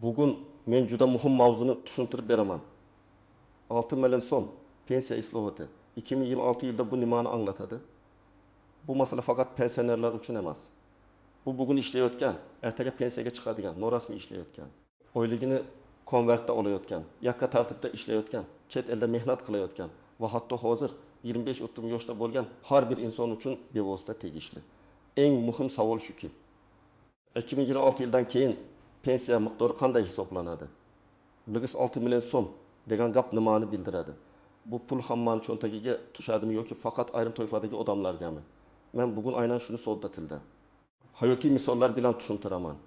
Bugun men juda muhim mavzuni tushuntirib beraman. 6 million so'm pensiya islohoti 2026 yilda bu nimani anglatadi? Bu masala faqat pensionerlar uchun emas. Bu bugun ishlayotgan, ertaga pensiyaga chiqadigan, norasmiy ishlayotgan, oyligini konvertda olayotgan, yakka tartibda ishlayotgan, chet elda mehnat qilayotgan va hatto hozir 25-30 yoshda bo'lgan har bir inson uchun bevosita tegishli. Eng muhim savol shuki, 2026 yildan keyin pensiya miqdori qanday hisoblanadi? Buligiz 6 million so'm degan gap nimani bildiradi? Bu pul hammani cho'ntagiga tushadimi yoki faqat ayrim toifadagi odamlargami? Men bugun aynan shuni sodda tilda hayotiy misollar bilan tushuntiraman.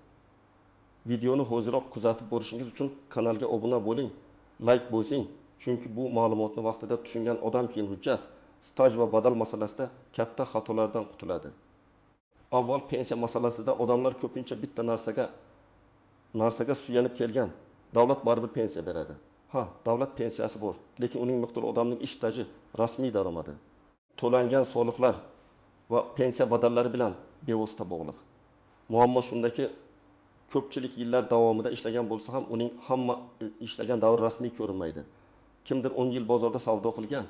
Videoni hoziroq kuzatib borishingiz uchun kanalga obuna bo'ling, like bosing, chunki bu ma'lumotni vaqtida tushungan odam keyin hujjat, staj va badal masalasida katta xatolardan qutuladi. Avval pensiya masalasida odamlar ko'pincha bitta narsaga suyanib kelgan. Davlat baribir pensiya beradi. Ha, davlat pensiyasi bor, lekin uning miqdori odamning ish staji, rasmiy daromadi, to'langan soliqlar va pensiya badallari bilan bevosita bog'liq. Muammo shundaki, ko'pchilik yillar davomida ishlagan bo'lsa ham uning hamma ishlagan davr rasmiy ko'rinmaydi. Kimdir 10 yil bozorda savdo qilgan,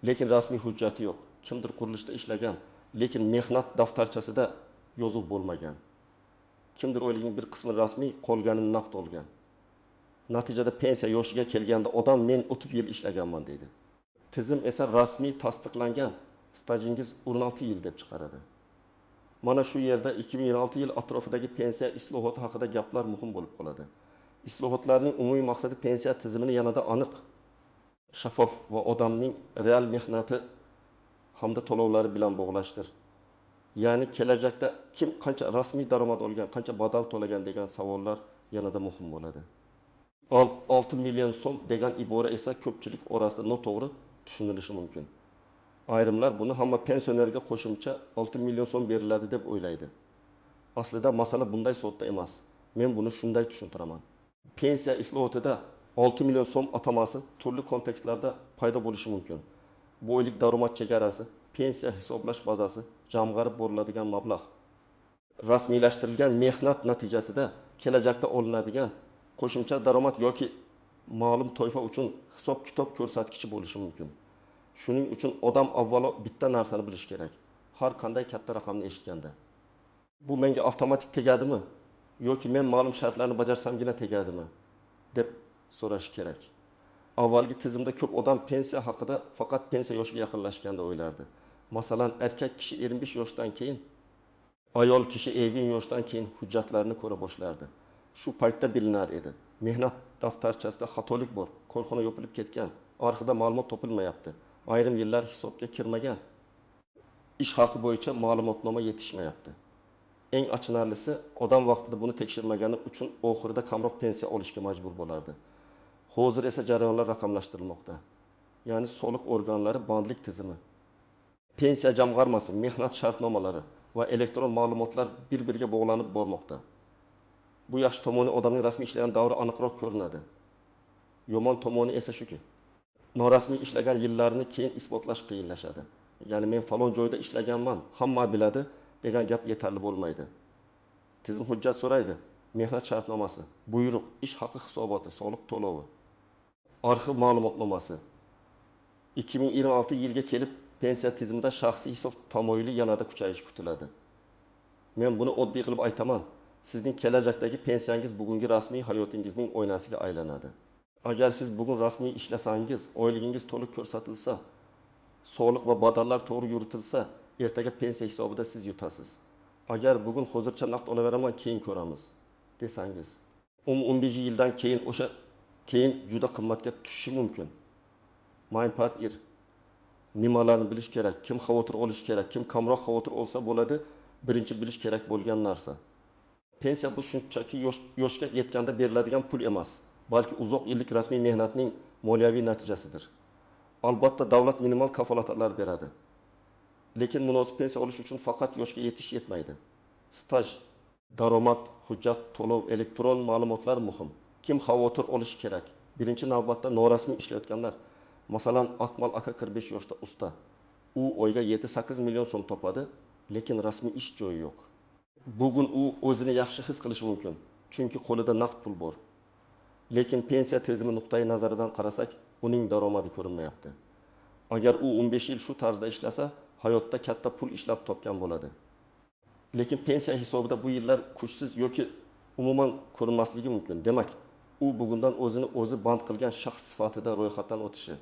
lekin rasmiy hujjati yo'q. Kimdir qurilishda ishlagan, lekin mehnat daftarchasida yozuv bo'lmagan. Kimdir oyligining bir qismi rasmiy, qolganini naqd olgan. Natijada pensiya yoshiga kelganda odam men 30 yil ishlaganman deydi. Tizim esa rasmiy tasdiqlangan stajingiz 16 yil deb chiqaradi. Mana shu yerda 2026 yil atrofidagi pensiya islohoti haqida gaplar muhim bo'lib qoladi. Islohotlarning umumiy maqsadi pensiya tizimini yanada aniq, shaffof va odamning real mehnati hamda to'lovlari bilan bog'lashdir. Ya'ni kelajakda kim qancha rasmiy daromad olgan, qancha badal to'lagan degan savollar yanada muhim bo'ladi. 6 million so'm degan ibora esa ko'pchilik orasida noto'g'ri tushunilishi mumkin. Ayrimlar buni hamma pensionerga qo'shimcha 6 million so'm beriladi deb o'ylaydi. Aslida masala bunday sodda emas. Men buni shunday tushuntiraman. Pensiya islohotida 6 million so'm atamasi turli kontekstlarda paydo bo'lishi mumkin. Bu oylik daromad chegarasi, pensiya hisoblash bazasi, jamg'arib boriladigan mablag', rasmiylashtirilgan mehnat natijasida kelajakda olinadigan qo'shimcha daromad yoki ma'lum toifa uchun hisob-kitob ko'rsatkichi bo'lishi mumkin. Shuning uchun odam avvalo bitta narsani bilish kerak. Har qanday katta raqamni eshitganda, bu menga avtomatik tegadimi yoki men ma'lum shartlarni bajarsamgina tegadimi deb so'rash kerak. Avvalgi tizimda ko'p odam pensiya haqida faqat pensiya yoshiga yaqinlashganda o'ylardi. Masalan, erkak kishi 25 yoshdan keyin, ayol kishi 50 yoshdan keyin hujjatlarni ko'ra boshlardi. Shu paytda bilinar edi. Mehnat daftarchasida xatolik bor, korxona yopilib ketgan, arxivda ma'lumot topilmayapti. Ayrim yillar hisobga kirmagan. Ish haqi bo'yicha ma'lumotnoma yetishmayapti. Eng achinarlisi, odam vaqtida buni tekshirmagani uchun oxirida kamroq pensiya olishga majbur bo'lardi. Hozir esa jarayonlar raqamlashtirilmoqda. Ya'ni soliq organlari bandlik tizimi, pensiya jamg'armasi, mehnat shartnomalari va elektron ma'lumotlar bir-biriga bog'lanib bormoqda. Bu yaxshi tomoni odamning rasmiy ishlagan davri aniqroq ko'rinadi. Yomon tomoni esa shuki, norasmiy ishlagan yillarni keyin isbotlash qiyinlashadi. Ya'ni men falon joyda ishlaganman, hamma biladi degan gap yetarli bo'lmaydi. Tizim hujjat so'raydi, mehnat shartnomasi, buyruq, ish haqi hisoboti, soliq to'lovi, arxiv ma'lumotnomasi. 2026 yilga kelib pensiya tizimida shaxsiy hisob tamoyili yanada kuchayishi kutiladi. Men buni oddiy qilib aytaman. Sizning kelajakdagi pensiyangiz bugungi rasmiy hayotingizning oynasiga aylanadi. Agar siz bugun rasmiy ishlasangiz, oyligingiz to'liq ko'rsatilsa, soliq va badallar to'g'ri yuritilsa, ertaga pensiya hisobida siz yutasiz. Agar bugun hozircha naqd olaveraman, keyin ko'ramiz desangiz, 10-15 yildan keyin juda qimmatga tushishi mumkin. Manfaat nimalarni bilish kerak, kim xavotir olish kerak, kim kamroq xavotir olsa bo'ladi, birinchi bilish kerak bo'lgan narsa. Pensiya bu shunchaki yoshga yetganda beriladigan pul emas, balki uzoq yillik rasmiy mehnatning moliyaviy natijasidir. Albatta davlat minimal kafolatlar beradi. Lekin munosib pensiya olish uchun faqat yoshga yetish yetmaydi. Staj, daromad, hujjat, to'lov, elektron ma'lumotlar muhim. Kim xavotir olishi kerak? Birinchi navbatda norasmiy ishlayotganlar. Masalan, Akmal aka 45 yoshda usta. U oyga 7-8 million so'm topadi, lekin rasmiy ish joyi yo'q. Bugun u o'zini yaxshi his qilishi mumkin, chunki qo'lida naqd pul bor. Lekin pensiya tizimi nuqtai nazaridan qarasak, uning daromadi ko'rinmayapti. Agar u 15 yil shu tarzda ishlasa, hayotda katta pul ishlab topgan bo'ladi. Lekin pensiya hisobida bu yillar kuchsiz yoki umuman ko'rinmasligi mumkin. Demak, u bugundan o'zini o'zi band qilgan shaxs sifatida ro'yxatdan o'tishi,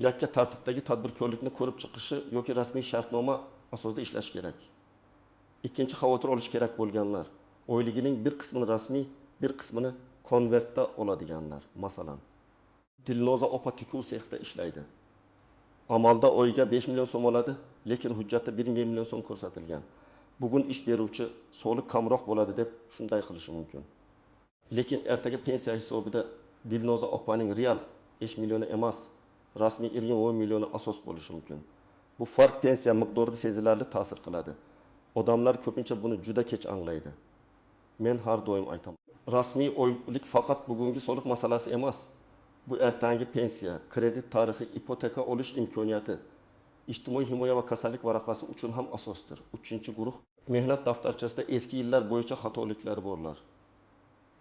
yakka tartibdagi tadbirkorlikni ko'rib chiqishi yoki rasmiy shartnoma asosida ishlash kerak. Ikkinchi xavotir olish kerak bo'lganlar, oyligining bir qismini rasmiy, bir qismini konvertda oladiganlar. Masalan, Dilnoza opa tikuv sexda ishlaydi. Amalda oyiga 5 million so'm oladi, lekin hujjatda 1 million so'm ko'rsatilgan. Bugun ish beruvchi soliq kamroq bo'ladi deb shunday qilishi mumkin. Lekin ertaga pensiya hisobida Dilnoza opaning real 5 millioni emas, rasmiy 20 millioni asos bo'lishi mumkin. Bu farq pensiya miqdorida sezilarli ta'sir qiladi. Odamlar ko'pincha buni juda kech anglaydi. Men har doim aytaman. Rasmiy oylik faqat bugungi soliq masalasi emas. Bu ertangi pensiya, kredit tarixi, ipoteka olish imkoniyati, ijtimoiy himoya va kasallik varaqasi uchun ham asosdir. 3-guruh mehnat daftarchasida eski yillar bo'yicha xatoliklar borlar.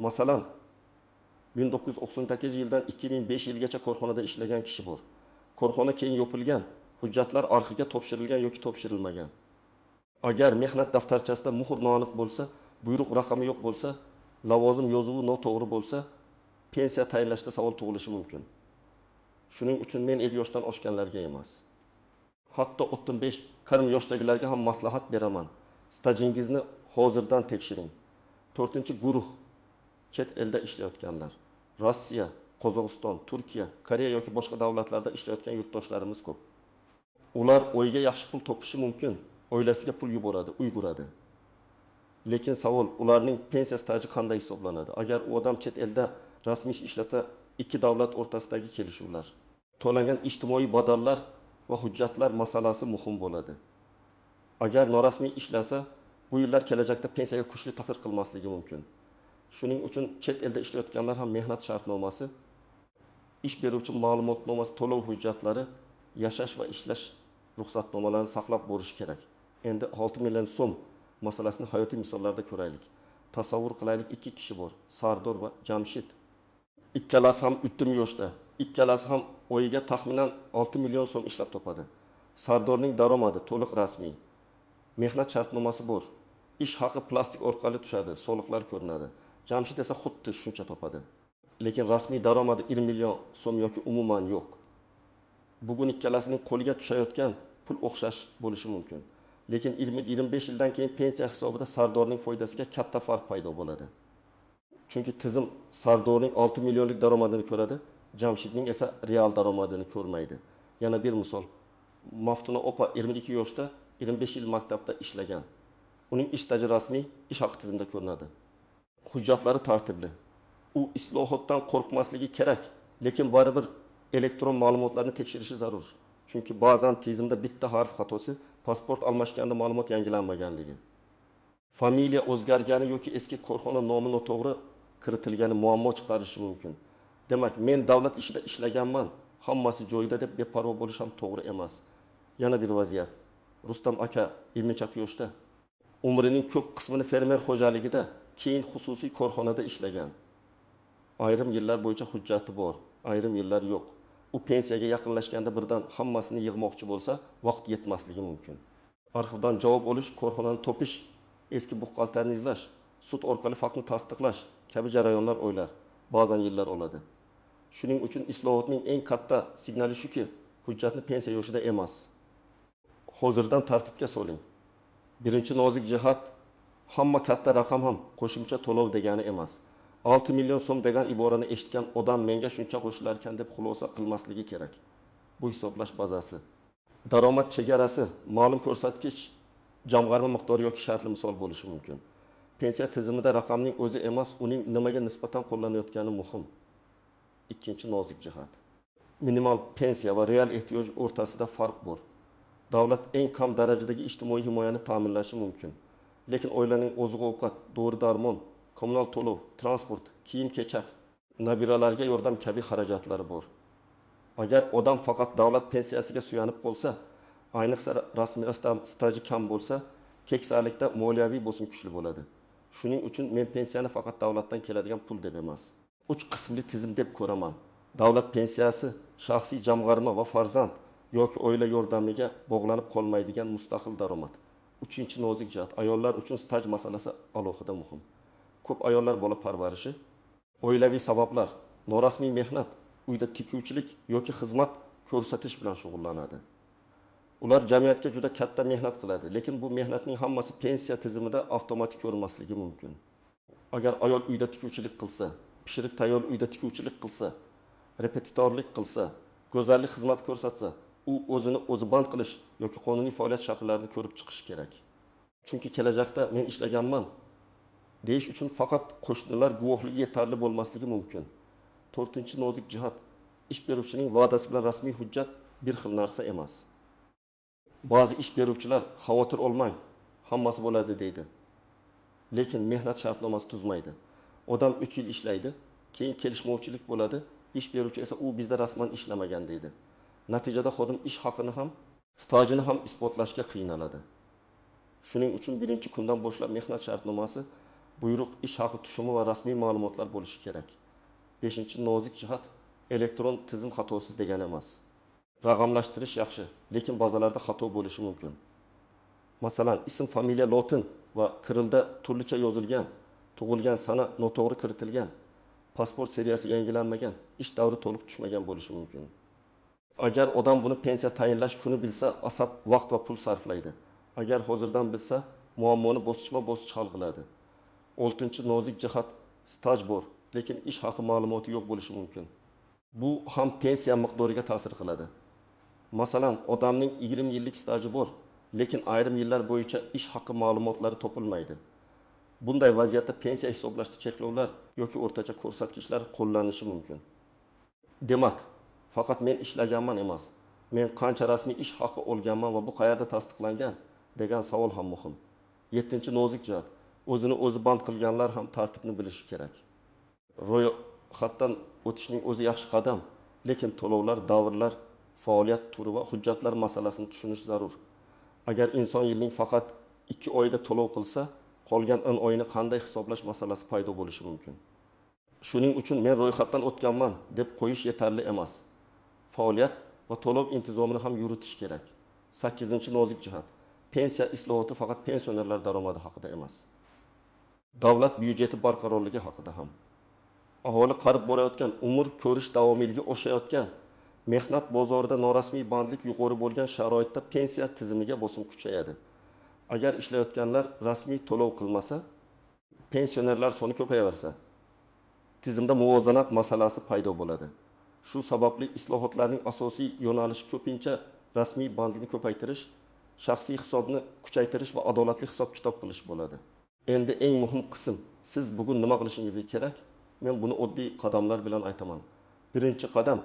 Masalan, 1998-yildan 2005 yilgacha korxonada ishlagan kishi bor. Korxona keyin yopilgan, hujjatlar arxiga topshirilgan yoki topshirilmagan. Agar mehnat daftarchasida muhr noaniq bo'lsa, buyruq raqami yo'q bo'lsa, lavozim yozuvi noto'g'ri bo'lsa, pensiya tayinlashda savol tug'ilishi mumkin. Shuning uchun men 50 yoshdan oshganlarga emas, hatto 35-40 yoshdagilarga ham maslahat beraman. Stajingizni hozirdan tekshiring. 4-guruh chet elda ishlayotganlar. Rossiya, Qozog'iston, Turkiya, Koreya yoki boshqa davlatlarda ishlayotgan yurtdoshlarimiz ko'p. Ular oyiga yaxshi pul topishi mumkin, oilasiga pul yuboradi, uyg'uradi. Lekin savol, ularning pensiya staji qanday hisoblanadi? Agar u odam chet elda rasmiy ishlasa, ikki davlat o'rtasidagi kelishuvlar, to'langan ijtimoiy badallar va hujjatlar masalasi muhim bo'ladi. Agar norasmiy ishlasa, bu yillar kelajakda pensiyaga kuchli ta'sir qilmasligi mumkin. Shuning uchun chet elda ishlayotganlar ham mehnat shartnomasi, ish beruvchi ma'lumotnomasi, to'lov hujjatlari, yashash va ishlash ruxsatnomalarini saqlab bo'lishi kerak. Endi 6 million so'm masalasini hayotiy misollarda ko'raylik. Tasavvur qilaylik, ikki kishi bor, Sardor va Jamshid. Ikkalasi ham 30 yoshda. Ikkalasi ham oyiga taxminan 6 million so'm ishlab topadi. Sardorning daromadi to'liq rasmiy. Mehnat shartnomasi bor. Ish haqi plastik orqali tushadi, soliqlar ko'rinadi. Jamshid esa xuddi shuncha topadi. Lekin rasmiy daromadi 20 million so'm yoki umuman yo'q. Bugun ikkalasining qo'liga tushayotgan pul o'xshash bo'lishi mumkin. Lekin 20-25 yildan keyin pensiya hisobida Sardorning foydasiga katta farq paydo bo'ladi. Chunki tizim Sardorning 6 millionlik daromadini ko'radi, Jamshidning esa real daromadini ko'rmaydi. Yana bir misol. Maftuna opa 22 yoshda 25 yil maktabda ishlagan. Uning ish staji rasmiy, ish haqi tizimida ko'rinadi. Hujjatlari tartibli. U islohotdan qo'rqmasligi kerak, lekin baribir elektron ma'lumotlarni tekshirishi zarur. Chunki ba'zan tizimda bitta harf xatosi, pasport almashganda ma'lumot yangilanmaganligi, familiya o'zgargani yoki eski korxona nomi noto'g'ri kiritilgani muammo chiqarishi mumkin. Demak, men davlat ishida ishlaganman, hammasi joyida deb beparvo bo'lish ham to'g'ri emas. Yana bir vaziyat. Rustam aka 20 yoshda, umrining ko'p qismini fermer xo'jaligida, keyin xususiy korxonada ishlagan. Ayrim yillar bo'yicha hujjati bor, ayrim yillar yo'q. U pensiyaga yaqinlashganda birdan hammasini yig'moqchi bo'lsa, vaqt yetmasligi mumkin. Arxivdan javob olish, korxonani topish, eski buxgalterni izlash, sud orqali faktni tasdiqlash kabi jarayonlar oylar, ba'zan yillar oladi. Shuning uchun islohotning eng katta signali shuki, hujjatni pensiya yoshida emas, hozirdan tartibga soling. Birinchi nozik jihat, hamma katta raqam ham qo'shimcha to'lov degani emas. 6 million so'm degan iborani eshitgan odam menga shuncha qo'shilar ekan deb xulosa qilmasligi kerak. Bu hisoblash bazasi. Daromad chegarasi, ma'lum ko'rsatkich, jamg'arma miqdori yoki shartli misol bo'lishi mumkin. Pensiya tizimida raqamning o'zi emas, uning nimaga nisbatan qo'llanayotgani muhim. Ikkinchi nozik jihat. Minimal pensiya va real ehtiyoj o'rtasida farq bor. Davlat eng kam darajadagi ijtimoiy himoyani ta'minlashi mumkin. Lekin oilaning oziq-ovqat, dori-darmon, kommunal to'lov, transport, kiyim-kechak, nabiralarga yordam kabi xarajatlari bor. Agar odam faqat davlat pensiyasiga suyanib qolsa, ayniqsa rasmiy staji kam bo'lsa, keksalikda moliyaviy bosim kuchli bo'ladi. Shuning uchun men pensiyani faqat davlatdan keladigan pul deb emas, Uch qismli tizim deb ko'raman. Davlat pensiyasi shaxsiy jamg'arma va farzand yoki oila yordamiga bog'lanib qolmaydigan mustaqil daromad. Uchinchi nozik jihat, ayollar uchun staj masalasi alohida muhim. Ko'p ayollar bola parvarishi, oilaviy sabablar, norasmiy mehnat, uyda tikuvchilik yoki xizmat ko'rsatish bilan shug'ullanadi. Ular jamiyatga juda katta mehnat qiladi, lekin bu mehnatning hammasi pensiya tizimida avtomatik ko'rinmasligi mumkin. Agar ayol uyda tikuvchilik qilsa, pishiriq tayyor uyda tikuvchilik qilsa, repetitorlik qilsa, go'zallik xizmat ko'rsatsa, u o'zini o'zi band qilish yoki qonuniy faoliyat shaklarini ko'rib chiqish kerak. Chunki kelajakda men ishlaganman deyish uchun faqat qo'shnilar guvohligi yetarli bo'lmasligi mumkin. 4-nozik jihat, ish beruvchining va'dasi bilan rasmiy hujjat bir xil narsa emas. Ba'zi ish beruvchilar xavotir olmang, hammasi bo'ladi deydi. Lekin mehnat shartnomasi tuzmaydi. Odam 3 yil ishlaydi, keyin kelishmovchilik bo'ladi, ish beruvchi esa u bizda rasman ishlamagan deydi. Natijada xodim ish haqini ham, stajini ham isbotlashga qiynaladi. Shuning uchun birinchi kundan boshlab mehnat shartnomasi, buyruq, ish haqi tushumi va rasmiy ma'lumotlar bo'lishi kerak. 5-nozik jihat, elektron tizim xatosiz degani emas. Raqamlashtirish yaxshi, lekin bazalarda xato bo'lishi mumkin. Masalan, ism, familiya lotin va kirilda turlicha yozilgan, tug'ilgan sana noto'g'ri kiritilgan, pasport seriyasi yangilanmagan, ish davri to'liq tushmagan bo'lishi mumkin. Agar odam buni pensiya tayinlash kuni bilsa, asab vaqt va pul sarflaydi. Agar hozirdan bilsa, muammoni bosqichma-bosqich hal qiladi. 6-nozik jihat, staj bor, lekin ish haqi ma'lumoti yo'q bo'lishi mumkin. Bu ham pensiya miqdoriga ta'sir qiladi. Masalan, odamning 20 yillik staji bor, lekin ayrim yillar bo'yicha ish haqi ma'lumotlari topilmaydi. Bunday vaziyatda pensiya hisoblashda cheklovlar yoki o'rtacha ko'rsatkichlar qo'llanishi mumkin. Demak, faqat men ishlaganman emas, men qancha rasmiy ish haqi olganman va bu qayerda tasdiqlangan degan savol ham muhim. 7-nozik jihat, o'zini o'zi band qilganlar ham tartibni bilishi kerak. Ro'yxatdan o'tishning o'zi yaxshi qadam, lekin to'lovlar, davrlar, faoliyat turi va hujjatlar masalasini tushunish zarur. Agar inson yilning faqat 2 oyida to'lov qilsa, qolgan 10 oyini qanday hisoblash masalasi paydo bo'lishi mumkin. Shuning uchun men ro'yxatdan o'tganman deb qo'yish yetarli emas. Faoliyat va to'lov intizomini ham yuritish kerak. 8-nozik jihat, pensiya islohoti faqat pensionerlar daromadi haqida emas. Davlat byudjeti barqarorligi haqida ham. Aholi qarib borayotgan, umr ko'rish davomiyligi oshayotgan, mehnat bozorida norasmiy bandlik yuqori bo'lgan sharoitda pensiya tizimiga bosim kuchayadi. Agar ishlayotganlar rasmiy to'lov qilmasa, pensionerlar soni ko'payaversa, tizimda muvozanat masalasi paydo bo'ladi. Shu sababli islohotlarning asosiy yo'nalishi ko'pincha rasmiy bandlikni ko'paytirish, shaxsiy hisobni kuchaytirish va adolatli hisob-kitob qilish bo'ladi. Endi eng muhim qism, siz bugun nima qilishingiz kerak? Men buni oddiy qadamlar bilan aytaman. Birinchi qadam,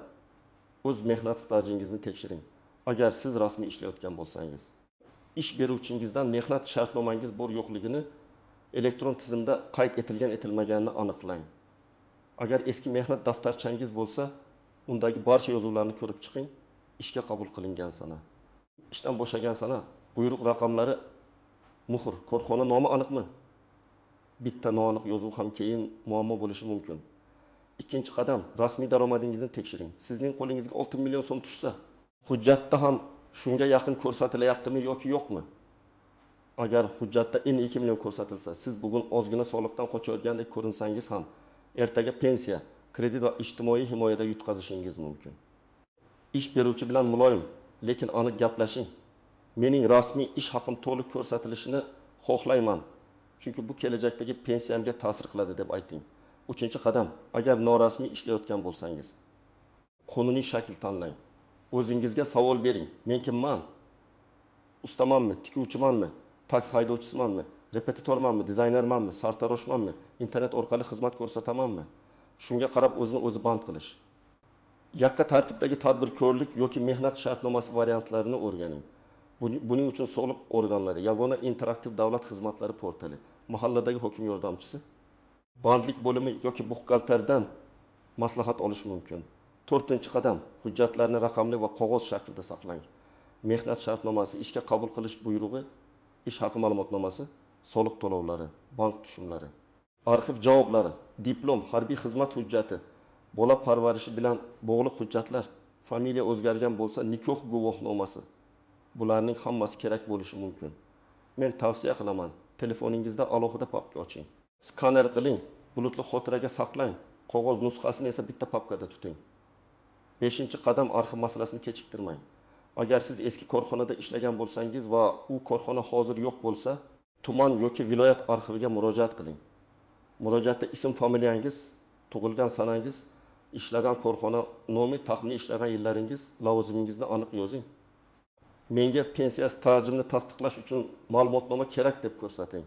o'z mehnat stajingizni tekshiring. Agar siz rasmiy ishlayotgan bo'lsangiz, ish beruvchingizdan mehnat shartnomangiz bor yo'qligini elektron tizimda qayd etilgan etilmaganini aniqlang. Agar eski mehnat daftarchangiz bo'lsa, undagi barcha yozuvlarni ko'rib chiqing. Ishga qabul qilingan sana, ishdan bo'shagan sana, buyruq raqamlari, muhr, korxona nomi aniqmi? Bitta noaniq yozuv ham keyin muammo bo'lishi mumkin. Ikkinchi qadam, rasmiy daromadingizni tekshiring. Sizning qo'lingizga 6 million so'm tushsa, hujjatda ham shunga yaqin ko'rsatilayaptimi yoki yo'qmi? Agar hujjatda 2 million ko'rsatilsa, siz bugun ozgina soliqdan qochayotgandek ko'rinsangiz ham, ertaga pensiya, kredit va ijtimoiy himoyada yutqazishingiz mumkin. Ish beruvchi bilan muloyim, lekin aniq gaplashing. Mening rasmiy ish haqim to'liq ko'rsatilishini xohlayman, chunki bu kelajakdagi pensiyamga ta'sir qiladi deb ayting. 3-qadam, agar norasmiy ishlayotgan bo'lsangiz, qonuniy shakl tanlang. O'zingizga savol bering. Men kimman? Ustamanmi, tikuvchimanmi, taksi haydovchisimanmi, repetitormanmi, dizaynermanmi, sartaroshmanmi, internet orqali xizmat ko'rsatamanmi? Shunga qarab o'zini o'zi band qilish. Yakka tartibdagi tadbirkorlik yoki mehnat shartnomasi variantlarini o'rganing. Buning uchun soliq organlari, yagona interaktiv davlat xizmatlari portali, mahalladagi hokim yordamchisi, bandlik bo'limi yoki buxgalterdan maslahat olish mumkin. 4-qadam, hujjatlarni raqamli va qog'oz shaklida saqlang. Mehnat shartnomasi, ishga qabul qilish buyrug'i, ish haqi ma'lumotnomasi, soliq to'lovlari, bank tushumlari. arxiv javoblari, diplom, harbiy xizmat hujjati, bola parvarishi bilan bog'liq hujjatlar, familiya o'zgargan bo'lsa, nikoh guvohnomasi. Bularning hammasi kerak bo'lishi mumkin. Men tavsiya qilaman, telefoningizda alohida papka oching. Skaner qiling, bulutli xotiraga saqlang, qog'oz nusxasini esa bitta papkada tuting. 5-qadam arxiv masalasini kechiktirmang. Agar siz eski korxonada ishlagan bo'lsangiz va u korxona hozir yo'q bo'lsa, tuman yoki viloyat arxiviga murojaat qiling. Murojaatda ism, familiyangiz, tug'ilgan sanangiz, ishlagan korxona nomi, taxminiy ishlagan yillaringiz, lavozimingizni aniq yozing. Menga pensiya stajimni tasdiqlash uchun ma'lumotnoma kerak deb ko'rsating.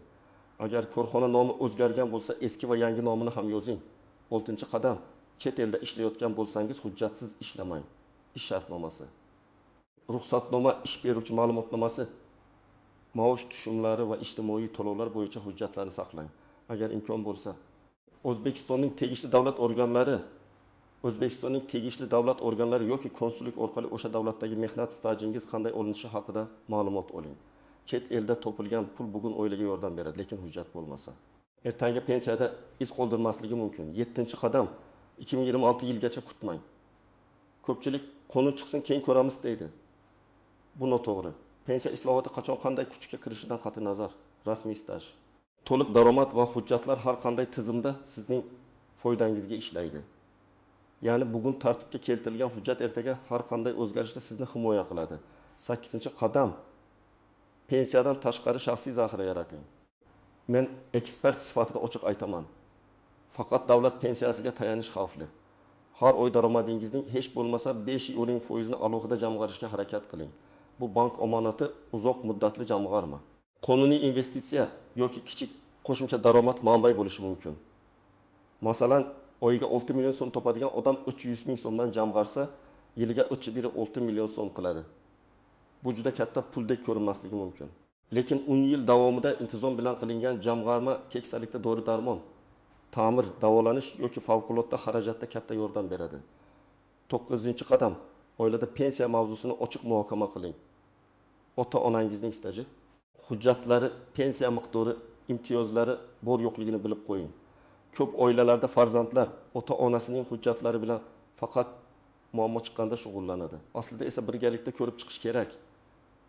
Agar korxona nomi o'zgargan bo'lsa, eski va yangi nomini ham yozing. 6-qadam, chet elda ishlayotgan bo'lsangiz, hujjatsiz ishlamang. Ish shartnomasi. Ruxsatnoma, ish beruvchi ma'lumotnomasi, maosh tushumlari va ijtimoiy to'lovlar bo'yicha hujjatlarni saqlang. Agar imkon bo'lsa, O'zbekistonning tegishli davlat organlari yoki konsullik orqali o'sha davlatdagi mehnat stajingiz qanday olinishi haqida ma'lumot oling. Chet elda topilgan pul bugun oilaga yordam beradi, lekin hujjat bo'lmasa. Ertangi pensiyada iz qoldirmasligi mumkin. 7-qadam, 2026 yilgacha kutmang. Ko'pchilik qonun chiqsin keyin ko'ramiz deydi. Bu noto'g'ri. Pensiya islohoti qachon qanday kuchga kirishidan qat'iy nazar, rasmiy staj. To'liq daromad va hujjatlar har qanday tizimda sizning foydangizga ishlaydi. Ya'ni bugun tartibga keltirilgan hujjat ertaga har qanday o'zgarishda sizni himoya qiladi. 8-qadam, pensiyadan tashqari shaxsiy zaxira yarating. Men ekspert sifatida ochiq aytaman. Faqat davlat pensiyasiga tayanish xavfli. Har oy daromadingizning hech bo'lmasa 5 yilning foizini alohida jamg'arishga harakat qiling. Bu bank omonati uzoq muddatli jamg'arma. Qonuniy investitsiya yoki kichik qo'shimcha daromad manbai bo'lishi mumkin. Masalan, oyiga 6 million so'm topadigan odam 300 ming so'mdan jamg'arsa, yiliga 3,6 million so'm qiladi. Bu juda katta puldek ko'rinmasligi mumkin. Lekin 10 yil davomida intizom bilan qilingan jamg'arma keksalikda dori-darmon, ta'mir, davolanish yoki favqulodda xarajatda katta yordam beradi. 9-qadam, oilada pensiya mavzusini ochiq muhokama qiling. Ota-onangizning staji, hujjatlari, pensiya miqdori, imtiyozlari bor yo'qligini bilib qo'ying. Ko'p oilalarda farzandlar ota-onasining hujjatlari bilan faqat muammo chiqqanda shug'ullanadi. Aslida esa birgalikda ko'rib chiqish kerak.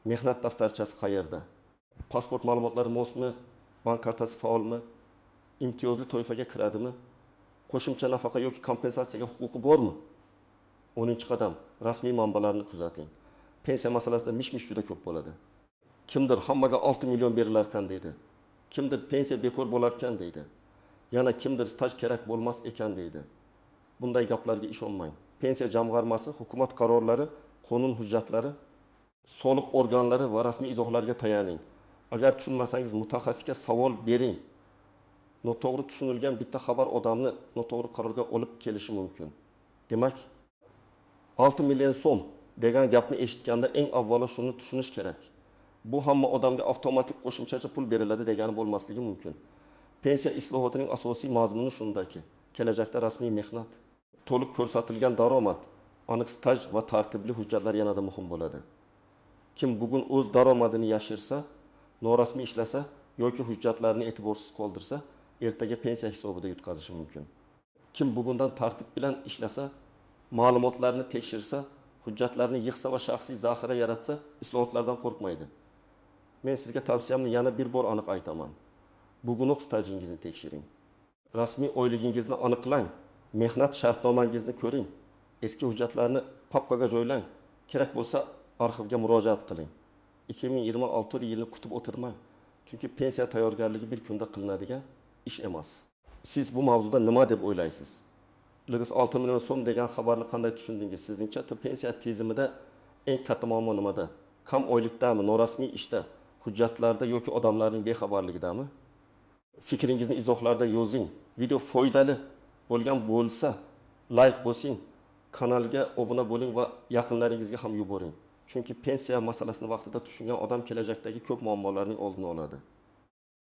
Mehnat daftarchasi qayerda? Pasport ma'lumotlari mosmi? Bank kartasi faolmi? Imtiyozli toifaga kiradimi? Qo'shimcha nafaqa yoki kompensatsiyaga huquqi bormi? 10-qadam, rasmiy manbalarni kuzating. Pensiya masalasida mish-mish juda ko'p bo'ladi. Kimdir hammaga 6 million berilar ekan deydi. Kimdir pensiya bekor bo'lar ekan deydi. Yana kimdir staj kerak bo'lmas ekan deydi. Bunday gaplarga ishonmang. Pensiya jamg'armasi, hukumat qarorlari, qonun hujjatlari, soliq organlari va rasmiy izohlarga tayaning. Agar tushunmasangiz mutaxassisga savol bering. Noto'g'ri tushunilgan bitta xabar odamni noto'g'ri qarorga olib kelishi mumkin. Demak, 6 million so'm degan gapni eshitganda eng avvalo shuni tushunish kerak. Bu hamma odamga avtomatik qo'shimchacha pul beriladi degani bo'lmasligi mumkin. Pensiya islohotining asosiy mazmuni shundaki, kelajakda rasmiy mehnat, to'liq ko'rsatilgan daromad, aniq staj va tartibli hujjatlar yanada muhim bo'ladi. Kim bugun o'z daromadini yashirsa, norasmiy ishlasa yoki hujjatlarni e'tiborsiz qoldirsa, ertaga pensiya hisobida yutqazishi mumkin. Kim bugundan tartib bilan ishlasa, ma'lumotlarni tekshirsa, hujjatlarni yig'sa va shaxsiy zaxira yaratsa, islohotlardan qo'rqmaydi. Men sizga tavsiyamni yana bir bor aniq aytaman. Bugunoq stajingizni tekshiring. Rasmiy oyligingizni aniqlang. Mehnat shartnomangizni ko'ring. Eski hujjatlarni papkaga joylang. Kerak bo'lsa, arxivga murojaat qiling. 2026 yilni kutib o'tirmang. Chunki pensiya tayyorgarligi bir kunda qilinadigan ish emas. Siz bu mavzuda nima deb o'ylaysiz? Ligis 6 million so'm degan xabarni qanday tushundingiz? Sizningcha pensiya tizimida eng katta muammo nimada? Kam oylikdami, norasmiy ishda, hujjatlarda yoki odamlarning bexabarligidami? Fikringizni izohlarda yozing. Video foydali bo'lgan bo'lsa, like bosing, kanalga obuna bo'ling va yaqinlaringizga ham yuboring. Chunki pensiya masalasini vaqtida tushungan odam kelajakdagi ko'p muammolarning oldini oladi.